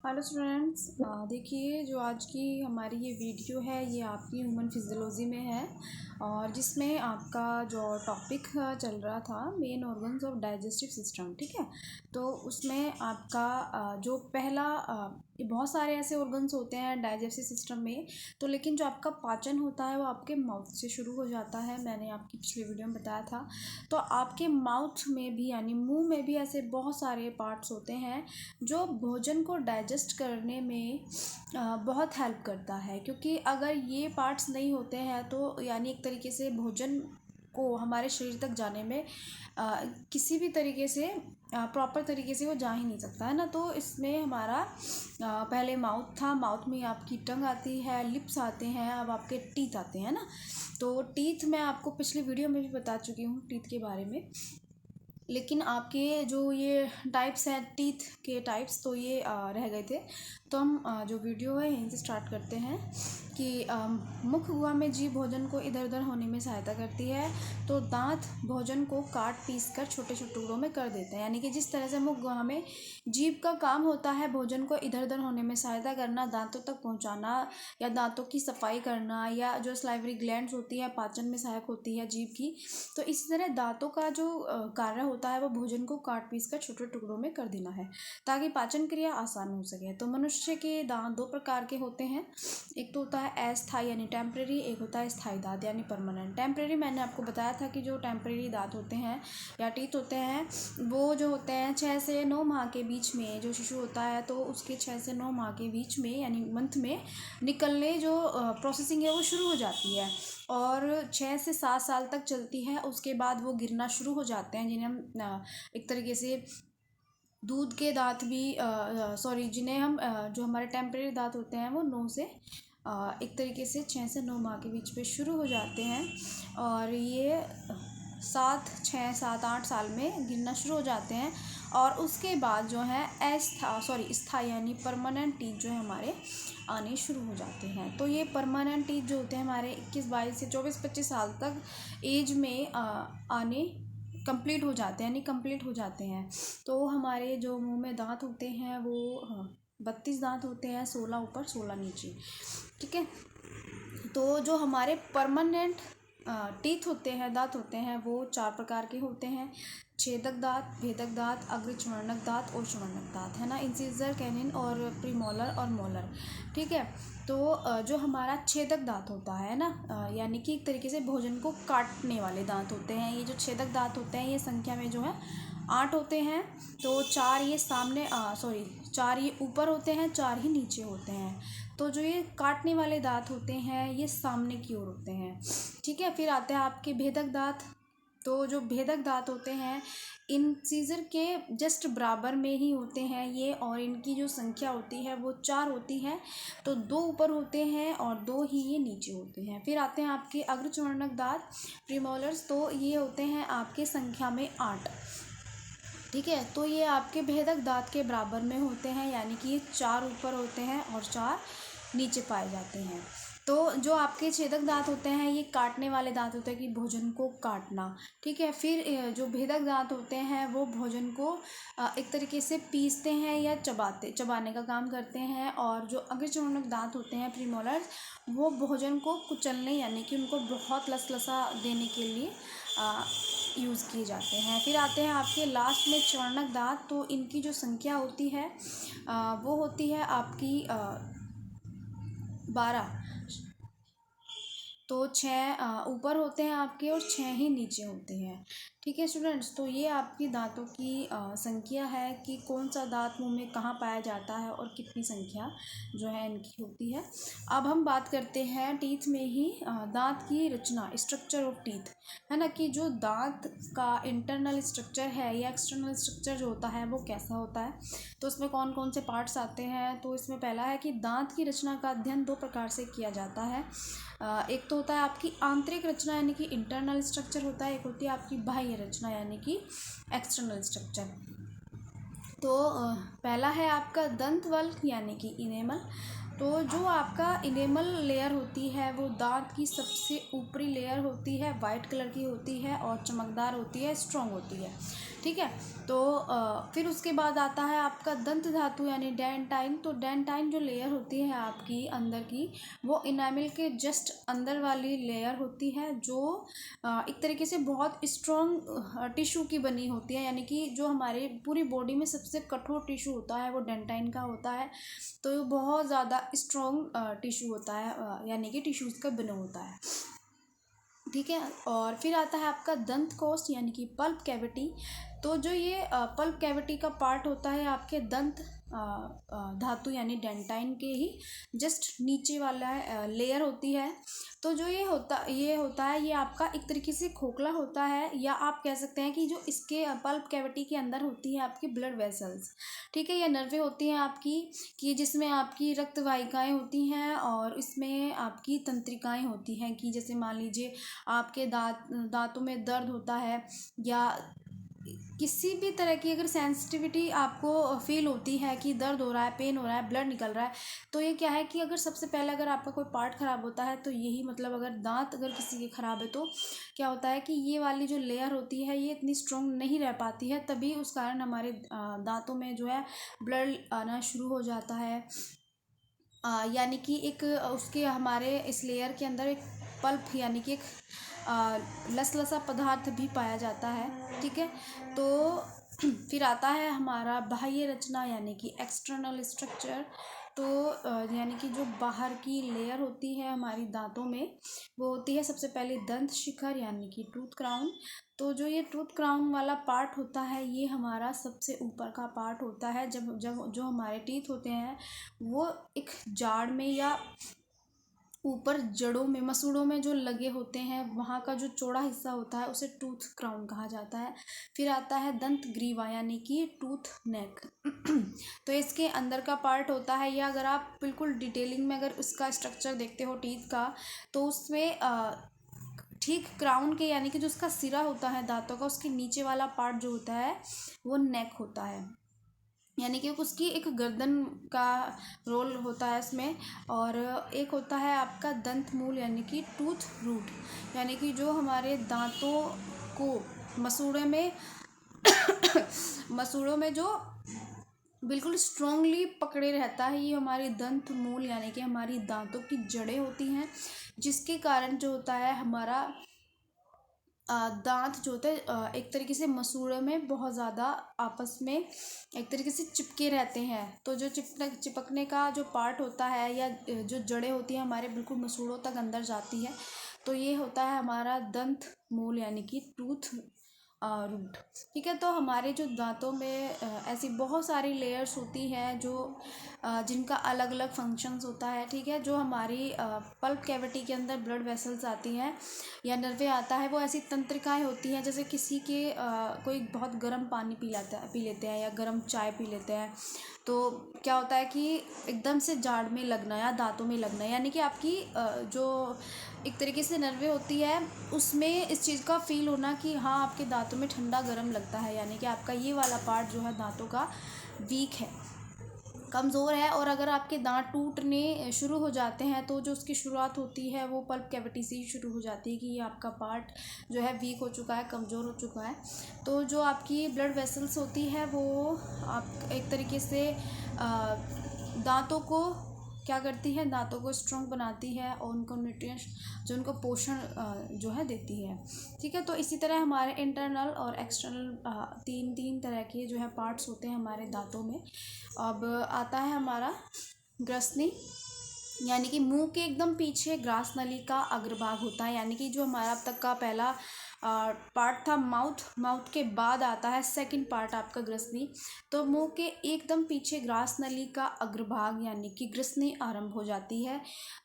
Hello students, देखिए जो आज की हमारी ये वीडियो है ये आपकी ह्यूमन फिजियोलॉजी में है और जिसमें आपका जो टॉपिक चल रहा था main organs of digestive system. ठीक है, तो उसमें आपका जो पहला बहुत सारे ऐसे ऑर्गन्स होते हैं डाइजेस्टिव सिस्टम में, तो लेकिन जो आपका पाचन होता है वो आपके माउथ से शुरू हो जाता है। मैंने आपकी पिछली वीडियो में बताया था। तो आपके माउथ में भी यानी मुंह में भी ऐसे बहुत सारे पार्ट्स होते हैं जो भोजन को डाइजेस्ट करने में बहुत हेल्प करता है, क्योंकि अगर ये पार्ट्स नहीं होते हैं तो यानी एक तरीके से भोजन को हमारे शरीर तक जाने में किसी भी तरीके से प्रॉपर तरीके से वो जा ही नहीं सकता है ना। तो इसमें हमारा पहले माउथ था, माउथ में आपकी टंग आती है, लिप्स आते हैं, अब आपके टीथ आते हैं ना। तो टीथ मैं आपको पिछली वीडियो में भी बता चुकी हूँ टीथ के बारे में, लेकिन आपके जो ये टाइप्स हैं टीथ के टाइप्स तो ये रह गए थे। तो हम जो वीडियो है यहीं से स्टार्ट करते हैं कि मुख गुहा में जीभ भोजन को इधर उधर होने में सहायता करती है। तो दांत भोजन को काट पीस कर छोटे छोटे टुकड़ों में कर देते हैं, यानी कि जिस तरह से मुख गुहा में जीभ का काम होता है भोजन को इधर उधर होने में सहायता करना, दांतों तक पहुंचाना या दांतों की सफाई करना, या जो सलाइवरी ग्लैंड्स होती है पाचन में सहायक होती है जीभ की, तो इसी तरह दांतों का जो कार्य होता है वो भोजन को काट पीस कर छोटे टुकड़ों में कर देना है ताकि पाचन क्रिया आसान हो सके। तो मनुष्य के दांत दो प्रकार के होते हैं, एक तो होता है अस्थायी यानी टेम्परेरी, एक होता है स्थायी दांत यानी परमानेंट। टेम्परेरी मैंने आपको बताया था कि जो टेम्परेरी दांत होते हैं या टीथ होते हैं वो जो होते हैं 6 से 9 माह के बीच में जो शिशु होता है तो उसके 6 से 9 माह के बीच में यानी मंथ में निकलने जो प्रोसेसिंग है वो शुरू हो जाती है और 6 से 7 साल तक चलती है। उसके बाद वो गिरना शुरू हो जाते हैं, जिन्हें हम एक तरीके से दूध के दांत भी सॉरी जिन्हें हम जो हमारे टेम्परेरी दांत होते हैं वो 9 से एक तरीके से 6 से 9 माह के बीच में शुरू हो जाते हैं और ये 7, 6, 7, 8 साल में गिरना शुरू हो जाते हैं। और उसके बाद जो है स्थायी यानी परमानेंट टीथ जो है हमारे आने शुरू हो जाते हैं। तो ये परमानेंट टीथ जो होते हैं हमारे 21, 22 से 24, 25 साल तक एज में आने कंप्लीट हो जाते हैं यानी कंप्लीट हो जाते हैं। तो हमारे जो मुंह में दांत होते हैं वो 32 दांत होते हैं, 16 ऊपर 16 नीचे। ठीक है, तो जो हमारे परमानेंट टीथ होते हैं दांत होते हैं वो 4 प्रकार के होते हैं, छेदक दांत, भेदक दांत, अग्रचर्वणक दांत और चर्वणक दांत है ना, इंसिजर, कैनिन और प्रीमोलर और मोलर। ठीक है, तो जो हमारा छेदक दांत होता है ना यानी कि एक तरीके से भोजन को काटने वाले दांत होते हैं, ये जो छेदक दांत होते हैं ये संख्या में जो है 8 होते हैं। तो 4 ये सामने 4 ये ऊपर होते हैं, 4 ही नीचे होते हैं। तो जो ये काटने वाले दांत होते हैं ये सामने की ओर होते हैं। ठीक है, फिर आते हैं आपके भेदक दांत। तो जो भेदक दांत होते हैं इंसिजर के जस्ट बराबर में ही होते हैं ये, और इनकी जो संख्या होती है वो 4 होती है। तो 2 ऊपर होते हैं और 2 ही ये नीचे होते हैं। फिर आते हैं आपके अग्रचर्वणक दांत प्रीमोलर्स, तो ये होते हैं आपके संख्या में 8। ठीक है, तो ये आपके भेदक दांत के बराबर में होते हैं, यानी कि ये 4 ऊपर होते हैं और 4 नीचे पाए जाते हैं। तो जो आपके छेदक दांत होते हैं ये काटने वाले दांत होते हैं कि भोजन को काटना। ठीक है, फिर जो भेदक दांत होते हैं वो भोजन को एक तरीके से पीसते हैं या चबाने का काम करते हैं, और जो अग्रचर्वणक दांत होते हैं प्रीमोलर्स वो भोजन को कुचलने यानी कि उनको बहुत लसलसा देने के लिए यूज़ किए जाते हैं। फिर आते हैं आपके लास्ट में चर्वणक दांत, तो इनकी जो संख्या होती है वो होती है आपकी 12। तो 6 ऊपर होते हैं आपके और 6 ही नीचे होते हैं। ठीक है स्टूडेंट्स, तो ये आपकी दांतों की संख्या है कि कौन सा दांत मुंह में कहाँ पाया जाता है और कितनी संख्या जो है इनकी होती है। अब हम बात करते हैं टीथ में ही दांत की रचना, स्ट्रक्चर ऑफ टीथ, है ना, कि जो दांत का इंटरनल स्ट्रक्चर है या एक्सटर्नल स्ट्रक्चर जो होता है वो कैसा होता है। तो इसमें कौन कौन से पार्ट्स आते हैं, तो इसमें पहला है कि दांत की रचना का अध्ययन 2 प्रकार से किया जाता है। एक तो होता है आपकी आंतरिक रचना यानी कि इंटरनल स्ट्रक्चर होता है, एक होती है आपकी बाह्य रचना यानी कि एक्सटर्नल स्ट्रक्चर। तो पहला है आपका दंतवल्क यानी कि इनेमल। तो जो आपका इनेमल लेयर होती है वो दांत की सबसे ऊपरी लेयर होती है, वाइट कलर की होती है और चमकदार होती है, स्ट्रॉन्ग होती है। ठीक है। तो फिर उसके बाद आता है आपका दंत धातु यानी डेंटाइन। तो डेंटाइन जो लेयर होती है आपकी अंदर की, वो इनामिल के जस्ट अंदर वाली लेयर होती है, जो एक तरीके से बहुत स्ट्रॉन्ग टिश्यू की बनी होती है, यानी कि जो हमारे पूरी बॉडी में सबसे कठोर टिश्यू होता है वो डेंटाइन का होता है। तो ये बहुत ज़्यादा स्ट्रॉन्ग टिश्यू होता है, यानी कि टिश्यूज़ का बना होता है। ठीक है। और फिर आता है आपका दंत कोष्ठ यानी कि पल्प कैविटी। तो जो ये पल्प कैविटी का पार्ट होता है आपके दंत धातु यानी डेंटाइन के ही जस्ट नीचे वाला लेयर होती है। तो जो ये होता है, ये आपका एक तरीके से खोखला होता है, या आप कह सकते हैं कि जो इसके पल्प कैविटी के अंदर होती है आपकी ब्लड वेसल्स। ठीक है। ये नर्वें होती हैं आपकी, कि जिसमें आपकी रक्त वाहिकाएँ होती हैं और इसमें आपकी तंत्रिकाएँ होती हैं, कि जैसे मान लीजिए आपके दांतों में दर्द होता है, या किसी भी तरह की अगर सेंसिटिविटी आपको फील होती है कि दर्द हो रहा है, पेन हो रहा है, ब्लड निकल रहा है, तो ये क्या है कि अगर सबसे पहले अगर आपका कोई पार्ट ख़राब होता है, तो यही मतलब अगर दांत अगर किसी के ख़राब है, तो क्या होता है कि ये वाली जो लेयर होती है ये इतनी स्ट्रॉन्ग नहीं रह पाती है, तभी उस कारण हमारे दांतों में जो है ब्लड आना शुरू हो जाता है। यानी कि एक उसके हमारे इस लेयर के अंदर एक पल्प यानी कि एक लसलसा पदार्थ भी पाया जाता है। ठीक है। तो फिर आता है हमारा बाह्य रचना यानी कि एक्सटर्नल स्ट्रक्चर। तो यानी कि जो बाहर की लेयर होती है हमारी दांतों में, वो होती है सबसे पहले दंत शिखर यानी कि टूथ क्राउन। तो जो ये टूथ क्राउन वाला पार्ट होता है ये हमारा सबसे ऊपर का पार्ट होता है। जब जब जो हमारे टीथ होते हैं वो एक जाड़ में या ऊपर जड़ों में, मसूड़ों में जो लगे होते हैं, वहाँ का जो चौड़ा हिस्सा होता है उसे टूथ क्राउन कहा जाता है। फिर आता है दंत ग्रीवा यानी कि टूथ नेक। तो इसके अंदर का पार्ट होता है, या अगर आप बिल्कुल डिटेलिंग में अगर उसका स्ट्रक्चर देखते हो टीथ का, तो उसमें ठीक क्राउन के यानी कि जो उसका सिरा होता है दांतों का, उसके नीचे वाला पार्ट जो होता है वो नेक होता है, यानी कि उसकी एक गर्दन का रोल होता है इसमें। और एक होता है आपका दंत मूल यानी कि टूथ रूट, यानी कि जो हमारे दांतों को मसूड़े में मसूड़ों में जो बिल्कुल स्ट्रांगली पकड़े रहता है, ये हमारी दंत मूल यानी कि हमारी दांतों की जड़ें होती हैं, जिसके कारण जो होता है हमारा दांत जो होते हैं एक तरीके से मसूड़े में बहुत ज़्यादा आपस में एक तरीके से चिपके रहते हैं। तो जो चिपकने का जो पार्ट होता है, या जो जड़ें होती हैं हमारे बिल्कुल मसूड़ों तक अंदर जाती है, तो ये होता है हमारा दंत मूल यानी कि टूथ रूट। ठीक है। तो हमारे जो दांतों में ऐसी बहुत सारी लेयर्स होती हैं जो जिनका अलग अलग फंक्शंस होता है। ठीक है। जो हमारी पल्प कैविटी के अंदर ब्लड वेसल्स आती हैं या नर्वे आता है, वो ऐसी तंत्रिकाएं होती हैं, जैसे किसी के कोई बहुत गर्म पानी पी लेते हैं या गर्म चाय पी लेते हैं, तो क्या होता है कि एकदम से जाड़ में लगना या दांतों में लगना, यानी कि आपकी जो एक तरीके से नर्वे होती है उसमें इस चीज़ का फील होना कि हाँ आपके दांतों में ठंडा गर्म लगता है, यानी कि आपका ये वाला पार्ट जो है दांतों का वीक है, कमज़ोर है। और अगर आपके दांत टूटने शुरू हो जाते हैं, तो जो उसकी शुरुआत होती है वो पल्प कैविटी से ही शुरू हो जाती है, कि ये आपका पार्ट जो है वीक हो चुका है, कमज़ोर हो चुका है। तो जो आपकी ब्लड वेसल्स होती है वो आप एक तरीके से दांतों को क्या करती है, दांतों को स्ट्रॉन्ग बनाती है और उनको न्यूट्रिएंट्स जो उनको पोषण जो है देती है। ठीक है। तो इसी तरह हमारे इंटरनल और एक्सटर्नल तीन तीन तरह के जो है पार्ट्स होते हैं हमारे दांतों में। अब आता है हमारा ग्रसनी, यानी कि मुंह के एकदम पीछे ग्रास नली का अग्रभाग होता है, यानी कि जो हमारा अब तक का पहला पार्ट था माउथ के बाद आता है सेकंड पार्ट आपका ग्रसनी। तो मुंह के एकदम पीछे ग्रास नली का अग्रभाग यानी कि ग्रसनी आरंभ हो जाती है।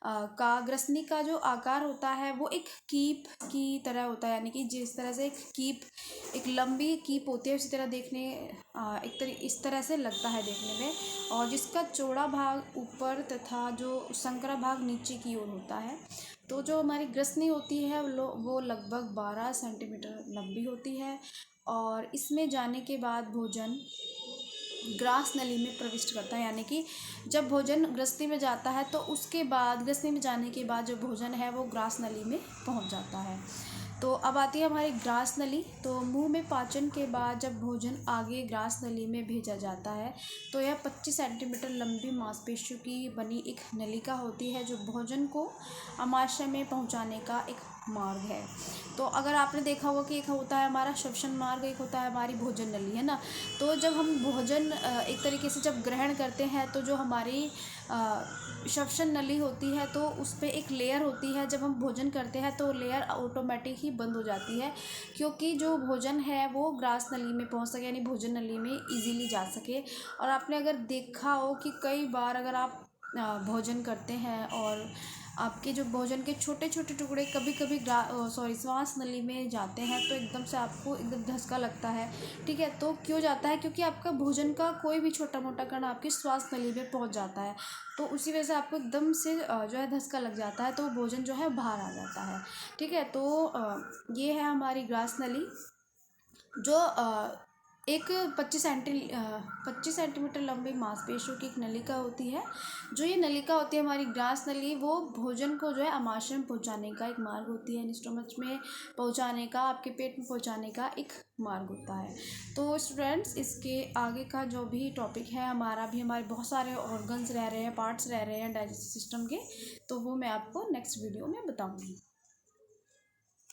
ग्रसनी का जो आकार होता है वो एक कीप की तरह होता है, यानी कि जिस तरह से एक लंबी कीप होती है उसी तरह देखने इस तरह से लगता है देखने में, और जिसका चौड़ा भाग ऊपर तथा जो संकरा भाग नीचे की ओर होता है। तो जो हमारी ग्रसनी होती है वो लगभग 12 सेंटीमीटर लंबी होती है, और इसमें जाने के बाद भोजन ग्रास नली में प्रविष्ट करता है, यानी कि जब भोजन ग्रस्ती में जाता है तो उसके बाद ग्रस्ती में जाने के बाद जो भोजन है वो ग्रास नली में पहुंच जाता है। तो अब आती है हमारी ग्रास नली। तो मुंह में पाचन के बाद जब भोजन आगे ग्रास नली में भेजा जाता है तो यह 25 सेंटीमीटर लंबी मांसपेशियों की बनी एक नलिका होती है जो भोजन को आमाशय में पहुंचाने का एक मार्ग है। तो अगर आपने देखा होगा कि एक होता है हमारा श्वसन मार्ग, एक होता है हमारी भोजन नली, है ना। तो जब हम भोजन एक तरीके से जब ग्रहण करते हैं तो जो हमारी श्वसन नली होती है तो उस पर एक लेयर होती है। जब हम भोजन करते हैं तो लेयर ऑटोमेटिक ही बंद हो जाती है, क्योंकि जो भोजन है वो ग्रास नली में पहुंच सके, यानी भोजन नली में इजीली जा सके। और आपने अगर देखा हो कि कई बार अगर आप भोजन करते हैं और आपके जो भोजन के छोटे छोटे टुकड़े कभी कभी श्वास नली में जाते हैं तो एकदम से आपको एकदम धक्का लगता है। ठीक है, तो क्यों जाता है? क्योंकि आपका भोजन का कोई भी छोटा मोटा कण आपकी श्वास नली में पहुंच जाता है, तो उसी वजह से आपको एकदम से जो है धक्का लग जाता है, तो भोजन जो है बाहर आ जाता है। ठीक है, तो ये है हमारी ग्रास नली जो एक 25 सेंटीमीटर लंबी मांसपेशियों की एक नलिका होती है। जो ये नलिका होती है हमारी ग्रास नली, वो भोजन को जो है आमाशय में पहुंचाने का एक मार्ग होती है, स्टोमच में पहुंचाने का, आपके पेट में पहुंचाने का एक मार्ग होता है। तो स्टूडेंट्स, इसके आगे का जो भी टॉपिक है हमारे बहुत सारे ऑर्गन्स रह रहे हैं, पार्ट्स रह रहे हैं डाइजेस्टिव सिस्टम के, तो वो मैं आपको नेक्स्ट वीडियो में बताऊँगी।